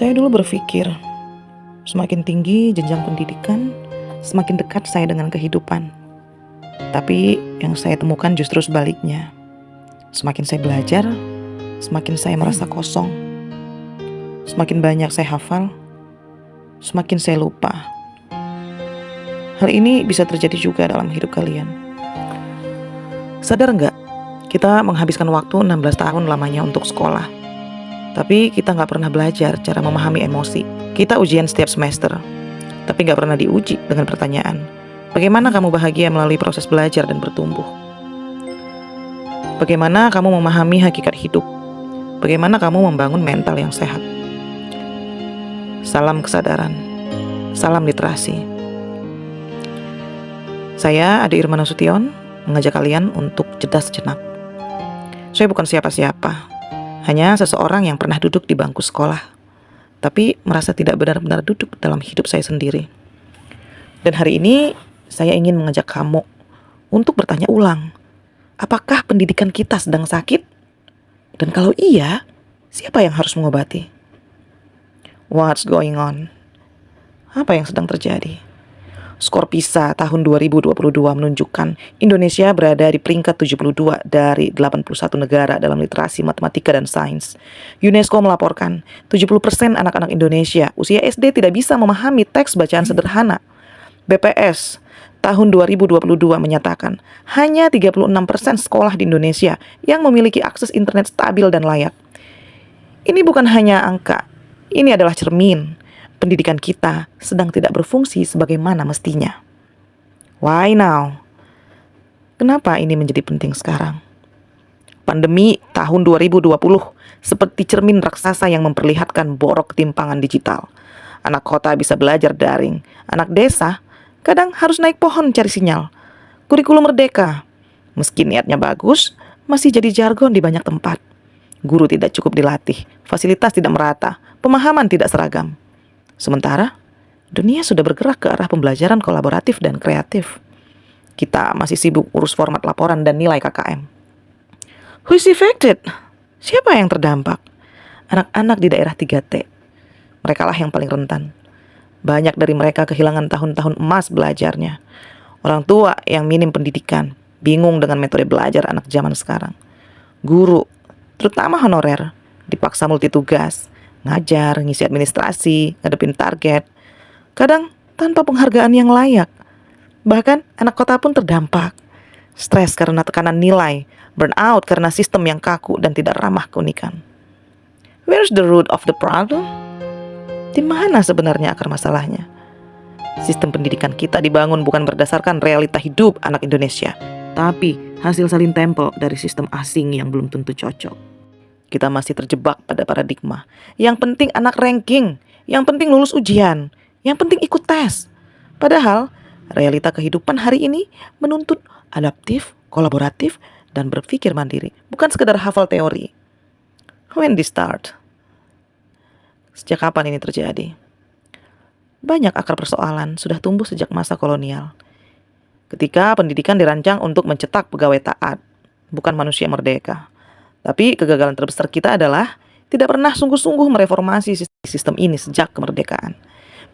Saya dulu berpikir, semakin tinggi jenjang pendidikan, semakin dekat saya dengan kehidupan. Tapi yang saya temukan justru sebaliknya. Semakin saya belajar, semakin saya merasa kosong. Semakin banyak saya hafal, semakin saya lupa. Hal ini bisa terjadi juga dalam hidup kalian. Sadar nggak? Kita menghabiskan waktu 16 tahun lamanya untuk sekolah. Tapi kita nggak pernah belajar cara memahami emosi. Kita ujian setiap semester, tapi nggak pernah diuji dengan pertanyaan, bagaimana kamu bahagia melalui proses belajar dan bertumbuh? Bagaimana kamu memahami hakikat hidup? Bagaimana kamu membangun mental yang sehat? Salam kesadaran, salam literasi. Saya Ade Irma Nasution, mengajak kalian untuk jeda sejenak. Saya bukan siapa-siapa, hanya seseorang yang pernah duduk di bangku sekolah, tapi merasa tidak benar-benar duduk dalam hidup saya sendiri. Dan hari ini saya ingin mengajak kamu untuk bertanya ulang, apakah pendidikan kita sedang sakit? Dan kalau iya, siapa yang harus mengobati? What's going on? Apa yang sedang terjadi? Skor PISA tahun 2022 menunjukkan Indonesia berada di peringkat 72 dari 81 negara dalam literasi matematika dan sains. UNESCO melaporkan 70% anak-anak Indonesia usia SD tidak bisa memahami teks bacaan sederhana. BPS tahun 2022 menyatakan hanya 36% sekolah di Indonesia yang memiliki akses internet stabil dan layak. Ini bukan hanya angka, ini adalah cermin. Pendidikan kita sedang tidak berfungsi sebagaimana mestinya. Why now? Kenapa ini menjadi penting sekarang? Pandemi tahun 2020 seperti cermin raksasa yang memperlihatkan borok ketimpangan digital. Anak kota bisa belajar daring, anak desa kadang harus naik pohon cari sinyal. Kurikulum merdeka, meski niatnya bagus, masih jadi jargon di banyak tempat. Guru tidak cukup dilatih, fasilitas tidak merata, pemahaman tidak seragam. Sementara, dunia sudah bergerak ke arah pembelajaran kolaboratif dan kreatif. Kita masih sibuk urus format laporan dan nilai KKM. Who is affected? Siapa yang terdampak? Anak-anak di daerah 3T. Merekalah yang paling rentan. Banyak dari mereka kehilangan tahun-tahun emas belajarnya. Orang tua yang minim pendidikan, bingung dengan metode belajar anak zaman sekarang. Guru, terutama honorer, dipaksa multitugas, ngajar, ngisi administrasi, ngadepin target, kadang tanpa penghargaan yang layak. Bahkan anak kota pun terdampak. Stres karena tekanan nilai, burnout karena sistem yang kaku dan tidak ramah keunikan. Where's the root of the problem? Di mana sebenarnya akar masalahnya? Sistem pendidikan kita dibangun bukan berdasarkan realita hidup anak Indonesia, tapi hasil salin tempel dari sistem asing yang belum tentu cocok. Kita masih terjebak pada paradigma. Yang penting anak ranking, yang penting lulus ujian, yang penting ikut tes. Padahal realita kehidupan hari ini menuntut adaptif, kolaboratif, dan berpikir mandiri, bukan sekedar hafal teori. When this start? Sejak kapan ini terjadi? Banyak akar persoalan sudah tumbuh sejak masa kolonial. Ketika pendidikan dirancang untuk mencetak pegawai taat, bukan manusia merdeka. Tapi kegagalan terbesar kita adalah tidak pernah sungguh-sungguh mereformasi sistem ini sejak kemerdekaan.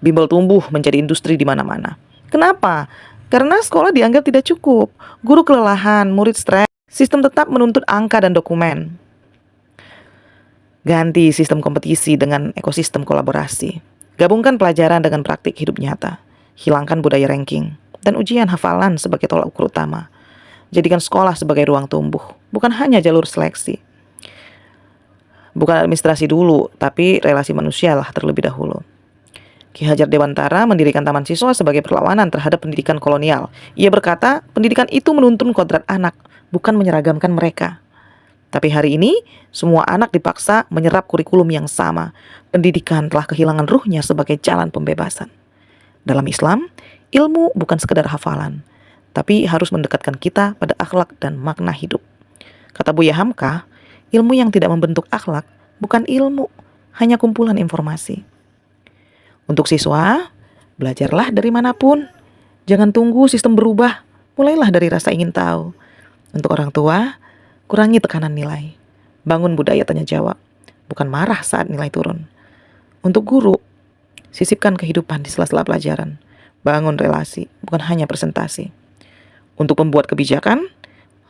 Bimbel tumbuh menjadi industri di mana-mana. Kenapa? Karena sekolah dianggap tidak cukup. Guru kelelahan, murid stres. Sistem tetap menuntut angka dan dokumen. Ganti sistem kompetisi dengan ekosistem kolaborasi. Gabungkan pelajaran dengan praktik hidup nyata. Hilangkan budaya ranking dan ujian hafalan sebagai tolak ukur utama. Jadikan sekolah sebagai ruang tumbuh, bukan hanya jalur seleksi. Bukan administrasi dulu, tapi relasi manusia lah terlebih dahulu. Ki Hajar Dewantara mendirikan Taman Siswa sebagai perlawanan terhadap pendidikan kolonial. Ia berkata, pendidikan itu menuntun kodrat anak, bukan menyeragamkan mereka. Tapi hari ini, semua anak dipaksa menyerap kurikulum yang sama. Pendidikan telah kehilangan ruhnya sebagai jalan pembebasan. Dalam Islam, ilmu bukan sekedar hafalan, tapi harus mendekatkan kita pada akhlak dan makna hidup. Kata Buya Hamka, ilmu yang tidak membentuk akhlak bukan ilmu, hanya kumpulan informasi. Untuk siswa, belajarlah dari manapun. Jangan tunggu sistem berubah, mulailah dari rasa ingin tahu. Untuk orang tua, kurangi tekanan nilai. Bangun budaya tanya jawab, bukan marah saat nilai turun. Untuk guru, sisipkan kehidupan di sela-sela pelajaran. Bangun relasi, bukan hanya presentasi. Untuk membuat kebijakan,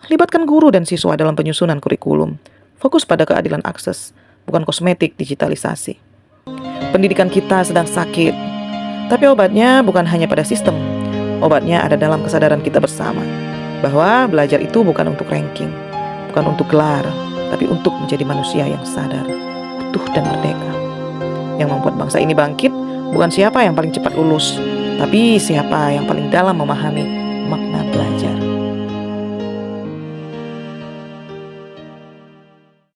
libatkan guru dan siswa dalam penyusunan kurikulum. Fokus pada keadilan akses, bukan kosmetik digitalisasi. Pendidikan kita sedang sakit, tapi obatnya bukan hanya pada sistem. Obatnya ada dalam kesadaran kita bersama, bahwa belajar itu bukan untuk ranking, bukan untuk gelar, tapi untuk menjadi manusia yang sadar, utuh dan merdeka. Yang membuat bangsa ini bangkit bukan siapa yang paling cepat lulus, tapi siapa yang paling dalam memahami makna belajar.